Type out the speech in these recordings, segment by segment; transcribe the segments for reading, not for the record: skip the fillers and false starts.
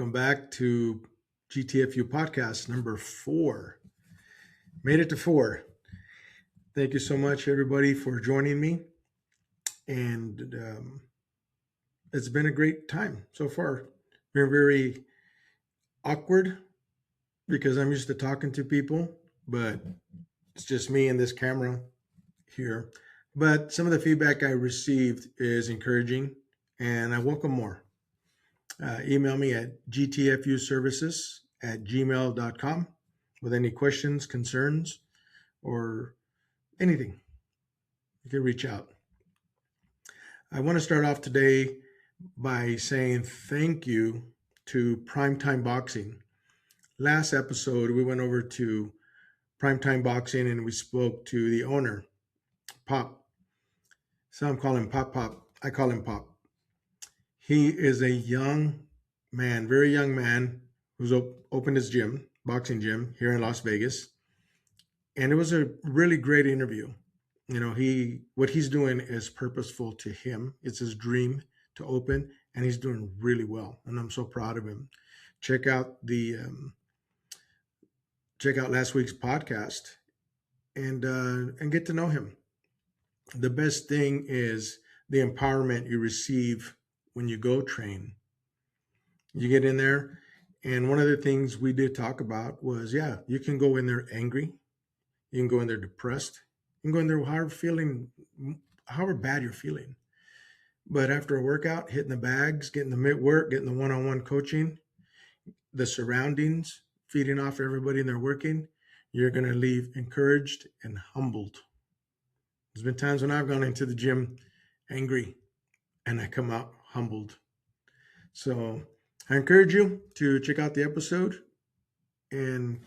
Welcome back to GTFU podcast number 4. Made it to 4. Thank you so much, everybody, for joining me. And it's been a great time so far. Been very awkward because I'm used to talking to people, but it's just me and this camera here. But some of the feedback I received is encouraging, and I welcome more. Email me at gtfuservices@gmail.com with any questions, concerns, or anything. You can reach out. I want to start off today by saying thank you to Primetime Boxing. Last episode, we went over to Primetime Boxing and we spoke to the owner, Pop. Some call him Pop. I call him Pop. He is a young man, very young man, who's opened his gym, boxing gym here in Las Vegas. And it was a really great interview. You know, what he's doing is purposeful to him. It's his dream to open, and he's doing really well. And I'm so proud of him. Check out last week's podcast and get to know him. The best thing is the empowerment you receive when you go train. You get in there, and one of the things we did talk about was, you can go in there angry, you can go in there depressed, you can go in there however bad you're feeling. But after a workout, hitting the bags, getting the mid work, getting the one-on-one coaching, the surroundings, feeding off everybody and they're working, you're going to leave encouraged and humbled. There's been times when I've gone into the gym angry and I come out humbled. So I encourage you to check out the episode and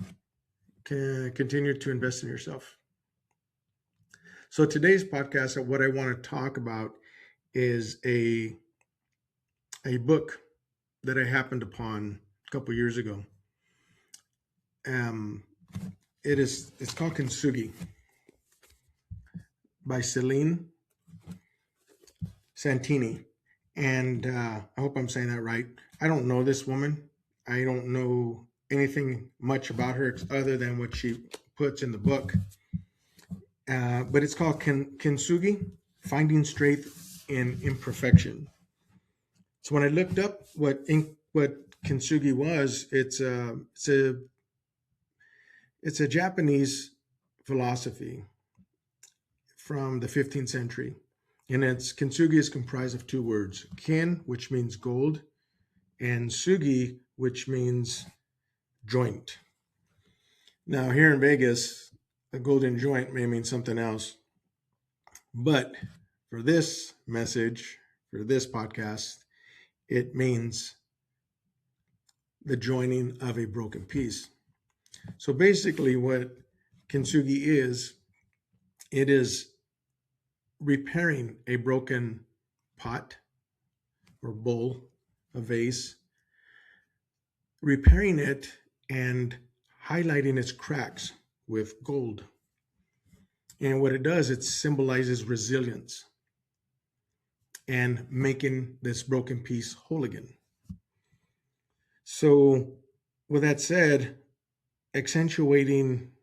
continue to invest in yourself. So today's podcast, what I want to talk about is a book that I happened upon a couple years ago. It's called Kintsugi by Celine Santini. And I hope I'm saying that right. I don't know this woman. I don't know anything much about her other than what she puts in the book. But it's called Kintsugi, Finding Strength in Imperfection. So when I looked up what Kintsugi was, it's a Japanese philosophy from the 15th century. And Kintsugi is comprised of 2 words, kin, which means gold, and sugi, which means joint. Now, here in Vegas, a golden joint may mean something else. But for this message, for this podcast, it means the joining of a broken piece. So basically what Kintsugi is, it is repairing a broken pot or bowl, a vase, repairing it and highlighting its cracks with gold. And what it does, it symbolizes resilience and making this broken piece whole again. So with that said, accentuating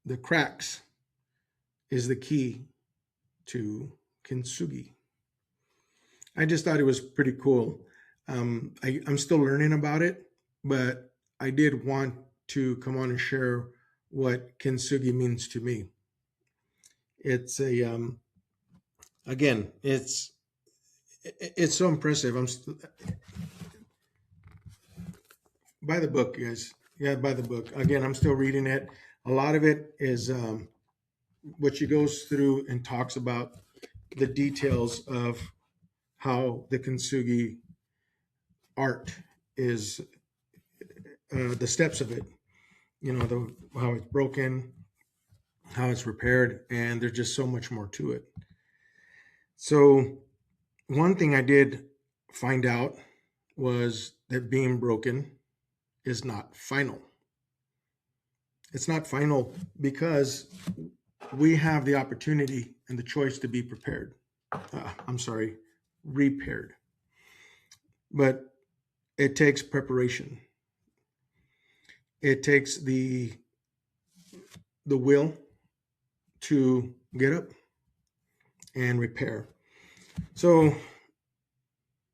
the cracks is the key to Kintsugi. I just thought it was pretty cool. I'm still learning about it, but I did want to come on and share what Kintsugi means to me. It's it's so impressive. Buy the book, guys. Yeah, buy the book. Again, I'm still reading it. A lot of it is what she goes through and talks about the details of how the Kintsugi art is, the steps of it, how it's broken, how it's repaired, and there's just so much more to it. So one thing I did find out was that being broken is not final. It's not final because we have the opportunity and the choice to be repaired. But it takes preparation. It takes the will to get up and repair. So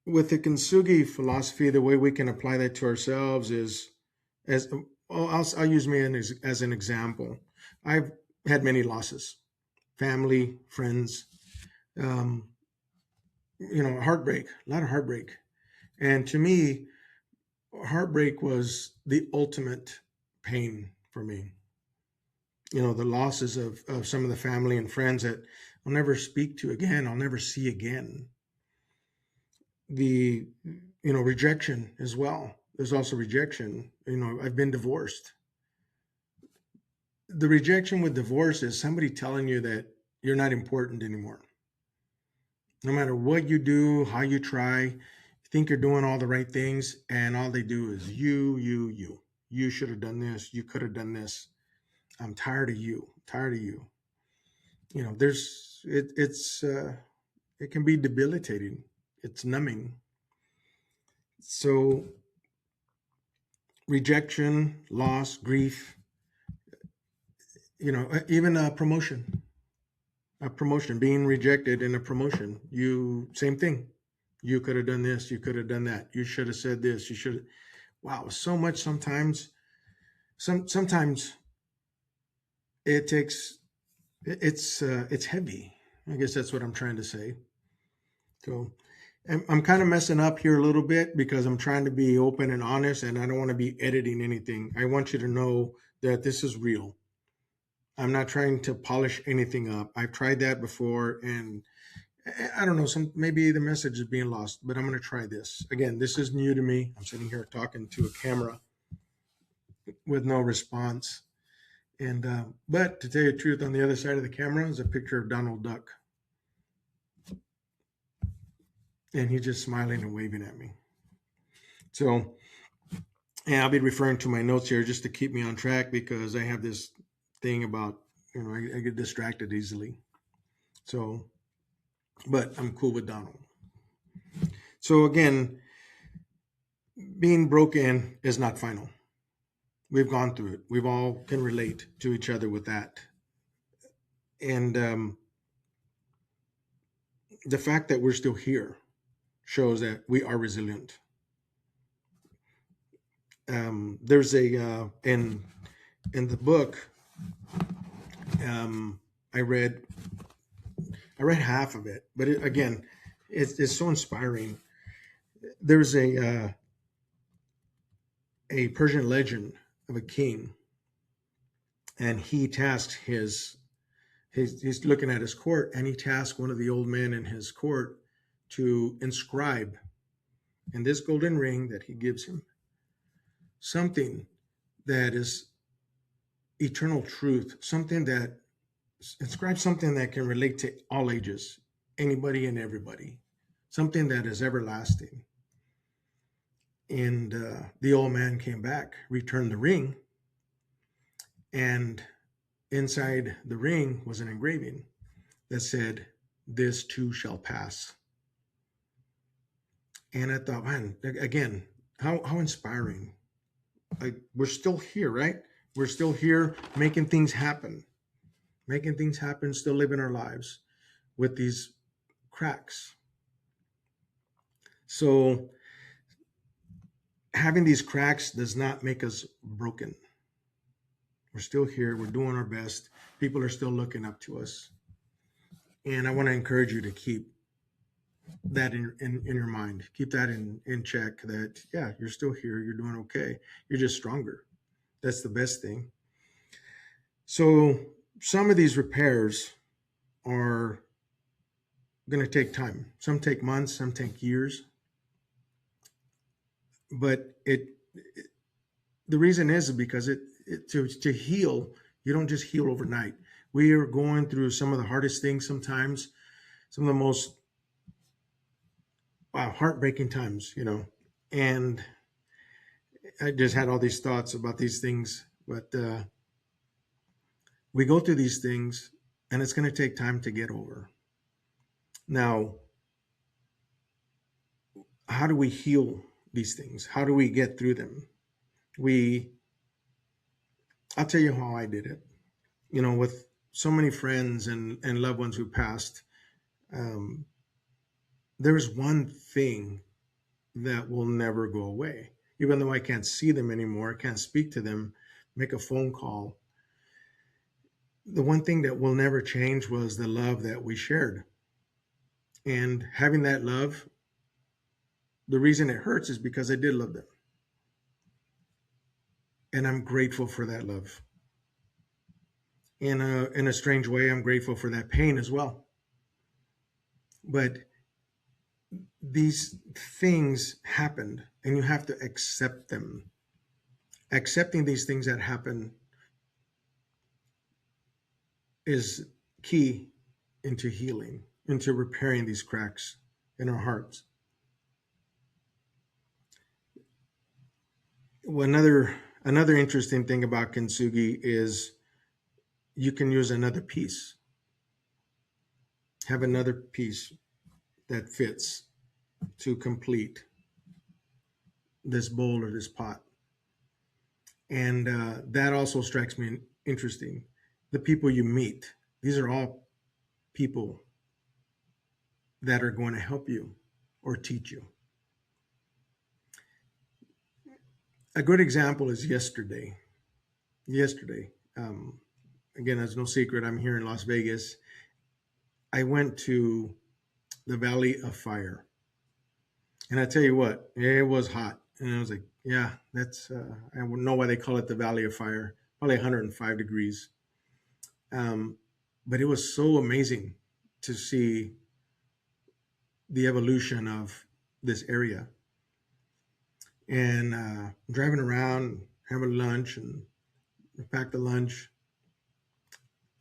with the Kintsugi philosophy, the way we can apply that to ourselves is as I'll use me as an example. I've had many losses, family, friends, um, heartbreak, a lot of heartbreak. And to me, heartbreak was the ultimate pain for me. The losses of some of the family and friends that I'll never speak to again, I'll never see again. The, rejection as well. There's also rejection. I've been divorced. The rejection with divorce is somebody telling you that you're not important anymore. No matter what you do, how you try, you think you're doing all the right things, and all they do is you, you, you. You should have done this. You could have done this. I'm tired of you. Tired of you. It can be debilitating. It's numbing. So rejection, loss, grief, even a promotion, being rejected in a promotion, same thing. You could have done this, you could have done that, you should have said this, you should. Wow, so much. Sometimes it takes, it's heavy. I guess that's what I'm trying to say. So I'm kind of messing up here a little bit because I'm trying to be open and honest, and I don't want to be editing anything. I want you to know that this is real. I'm not trying to polish anything up. I've tried that before, and I don't know. Maybe the message is being lost, but I'm going to try this again. This is new to me. I'm sitting here talking to a camera with no response, and but to tell you the truth, on the other side of the camera is a picture of Donald Duck, and he's just smiling and waving at me. So, and I'll be referring to my notes here just to keep me on track because I have this thing about I get distracted easily. So, but I'm cool with Donald. So again, being broken is not final. We've gone through it. We've all can relate to each other with that. And the fact that we're still here shows that we are resilient. There's in the book I read half of it, but again, it's so inspiring. There's a Persian legend of a king, and he tasks he's looking at his court, and he tasked one of the old men in his court to inscribe in this golden ring that he gives him something that is eternal truth, something that inscribe something that can relate to all ages, anybody and everybody, something that is everlasting. And the old man came back, returned the ring, and inside the ring was an engraving that said, "This too shall pass." And I thought, man, again, how inspiring. Like, we're still here, right? We're still here making things happen, still living our lives with these cracks. So having these cracks does not make us broken. We're still here. We're doing our best. People are still looking up to us. And I want to encourage you to keep that in your mind. Keep that in check that, yeah, you're still here. You're doing okay. You're just stronger. That's the best thing. So some of these repairs are going to take time. Some take months, some take years. But the reason is because to heal, you don't just heal overnight. We are going through some of the hardest things sometimes, some of the most heartbreaking times, and I just had all these thoughts about these things, but we go through these things and it's going to take time to get over. Now, how do we heal these things? How do we get through them? We, I'll tell you how I did it. With so many friends and loved ones who passed, um, there's one thing that will never go away. Even though I can't see them anymore, I can't speak to them, make a phone call. The one thing that will never change was the love that we shared. And having that love, the reason it hurts is because I did love them. And I'm grateful for that love. In a strange way, I'm grateful for that pain as well. But these things happened, and you have to accept them. Accepting these things that happen is key into healing, into repairing these cracks in our hearts. Well, another interesting thing about Kintsugi is you can use another piece, have another piece that fits to complete this bowl or this pot. And that also strikes me interesting. The people you meet, these are all people that are going to help you or teach you. A good example is yesterday. Yesterday, again, it's no secret, I'm here in Las Vegas. I went to the Valley of Fire. And I tell you what, it was hot. And I was like, yeah, I don't know why they call it the Valley of Fire, probably 105 degrees. But it was so amazing to see the evolution of this area. And driving around, having lunch, and packed the lunch.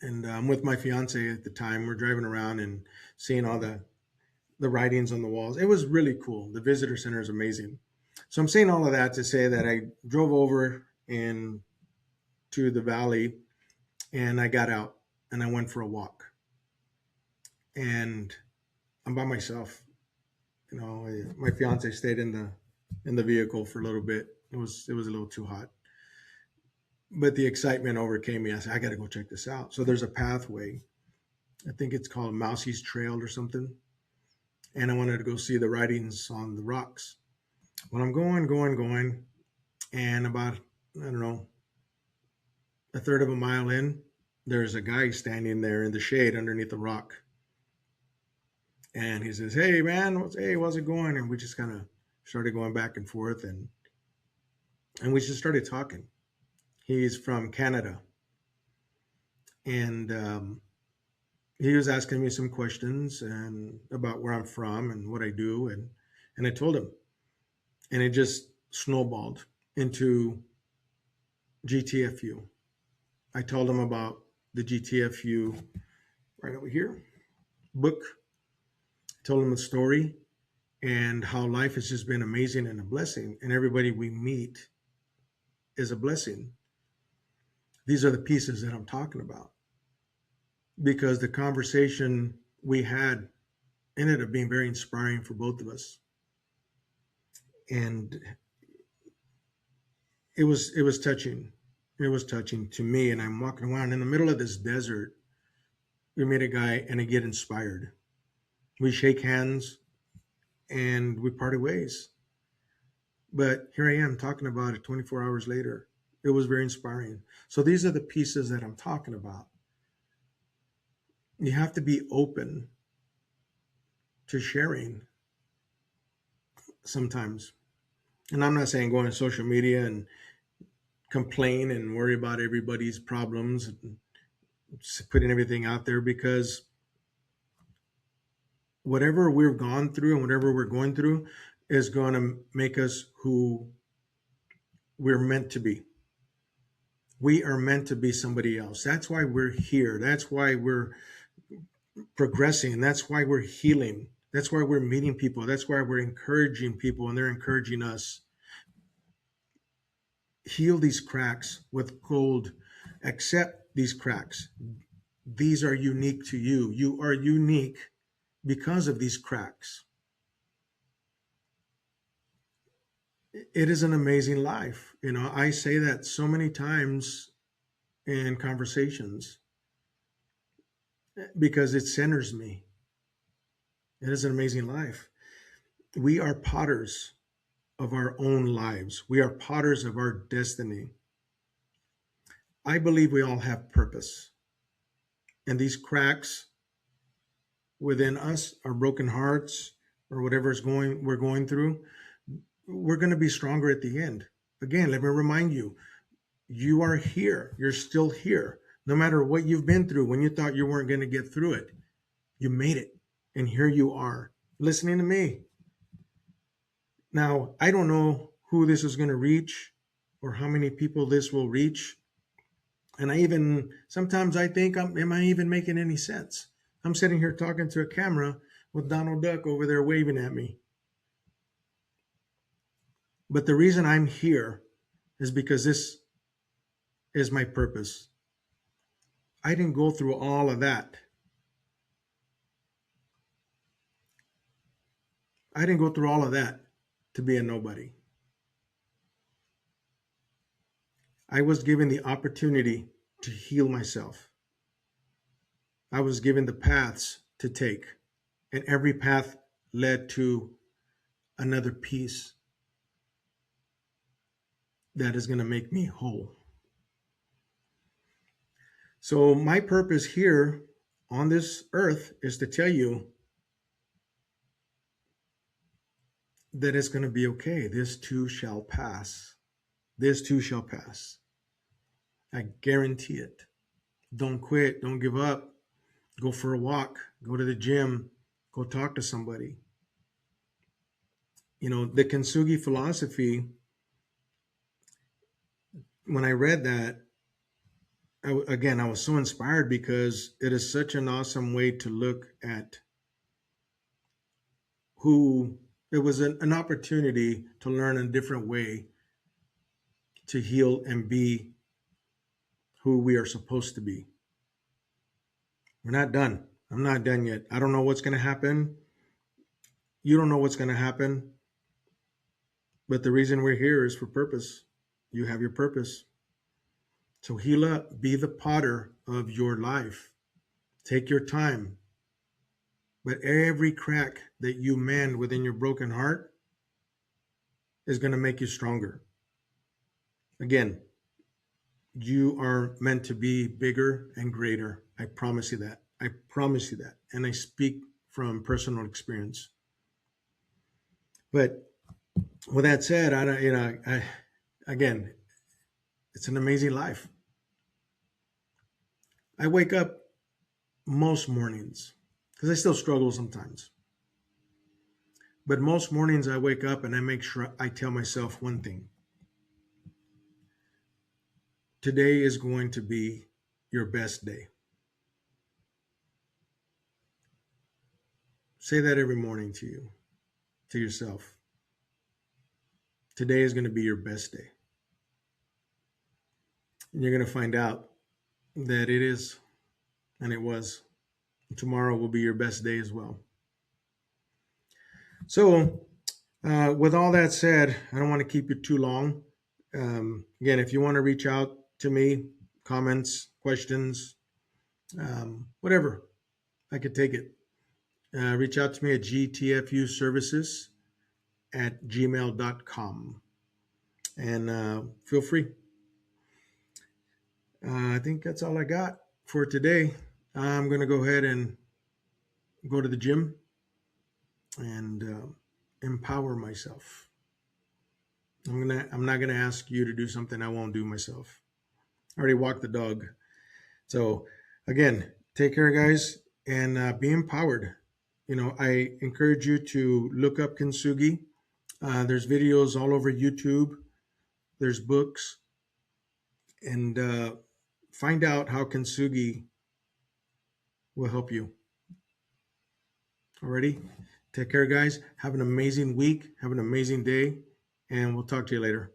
And I'm with my fiance at the time. We're driving around and seeing all the writings on the walls. It was really cool. The visitor center is amazing. So I'm saying all of that to say that I drove over and to the valley, and I got out and I went for a walk. And I'm by myself. My fiance stayed in the vehicle for a little bit. It was a little too hot, but the excitement overcame me. I said, I got to go check this out. So there's a pathway. I think it's called Mousie's Trail or something. And I wanted to go see the writings on the rocks. Well, I'm going, and about, I don't know, a third of a mile in, there's a guy standing there in the shade underneath the rock. And he says, hey, man, how's it going? And we just kind of started going back and forth, and we just started talking. He's from Canada. And he was asking me some questions and about where I'm from and what I do. And I told him. And it just snowballed into GTFU. I told him about the GTFU right over here book. I told him the story and how life has just been amazing and a blessing. And everybody we meet is a blessing. These are the pieces that I'm talking about. Because the conversation we had ended up being very inspiring for both of us. And it was touching. It was touching to me. And I'm walking around in the middle of this desert. We meet a guy and I get inspired. We shake hands and we parted ways. But here I am talking about it 24 hours later. It was very inspiring. So these are the pieces that I'm talking about. You have to be open to sharing sometimes. And I'm not saying go on social media and complain and worry about everybody's problems and putting everything out there, because whatever we've gone through and whatever we're going through is going to make us who we're meant to be. We are meant to be somebody else. That's why we're here. That's why we're progressing. That's why we're healing. That's why we're meeting people. That's why we're encouraging people and they're encouraging us. Heal these cracks with gold. Accept these cracks. These are unique to you. You are unique because of these cracks. It is an amazing life. I say that so many times in conversations because it centers me. It is an amazing life. We are potters of our own lives. We are potters of our destiny. I believe we all have purpose. And these cracks within us, our broken hearts, or we're going through, we're going to be stronger at the end. Again, let me remind you, you are here. You're still here. No matter what you've been through, when you thought you weren't going to get through it, you made it. And here you are, listening to me. Now, I don't know who this is going to reach or how many people this will reach. And sometimes I think, am I even making any sense? I'm sitting here talking to a camera with Donald Duck over there waving at me. But the reason I'm here is because this is my purpose. I didn't go through all of that. I didn't go through all of that to be a nobody. I was given the opportunity to heal myself. I was given the paths to take, and every path led to another piece that is going to make me whole. So, my purpose here on this earth is to tell you that it's going to be okay. This too shall pass. This too shall pass. I guarantee it. Don't quit. Don't give up. Go for a walk. Go to the gym. Go talk to somebody. The Kintsugi philosophy, when I read that, I was so inspired because it is such an awesome way to look at who it was an opportunity to learn a different way to heal and be who we are supposed to be. We're not done. I'm not done yet. I don't know what's going to happen. You don't know what's going to happen. But the reason we're here is for purpose. You have your purpose. So heal up. Be the potter of your life. Take your time. But every crack that you mend within your broken heart is going to make you stronger. Again, you are meant to be bigger and greater. I promise you that. I promise you that. And I speak from personal experience. But with that said, again, it's an amazing life. I wake up most mornings because I still struggle sometimes. But most mornings I wake up and I make sure I tell myself one thing. Today is going to be your best day. Say that every morning to yourself. Today is going to be your best day. And you're going to find out that it is, and it was. Tomorrow will be your best day as well. So, with all that said, I don't want to keep you too long. Again, if you want to reach out to me, comments, questions, whatever, I could take it. Reach out to me at gtfuservices@gmail.com. And feel free. I think that's all I got for today. I'm going to go ahead and go to the gym and empower myself. I'm not gonna ask you to do something I won't do myself. I already walked the dog. So again, take care, guys, and be empowered. I encourage you to look up Kintsugi. There's videos all over YouTube. There's books, and find out how Kintsugi will help you. Alrighty, take care, guys. Have an amazing week. Have an amazing day, and we'll talk to you later.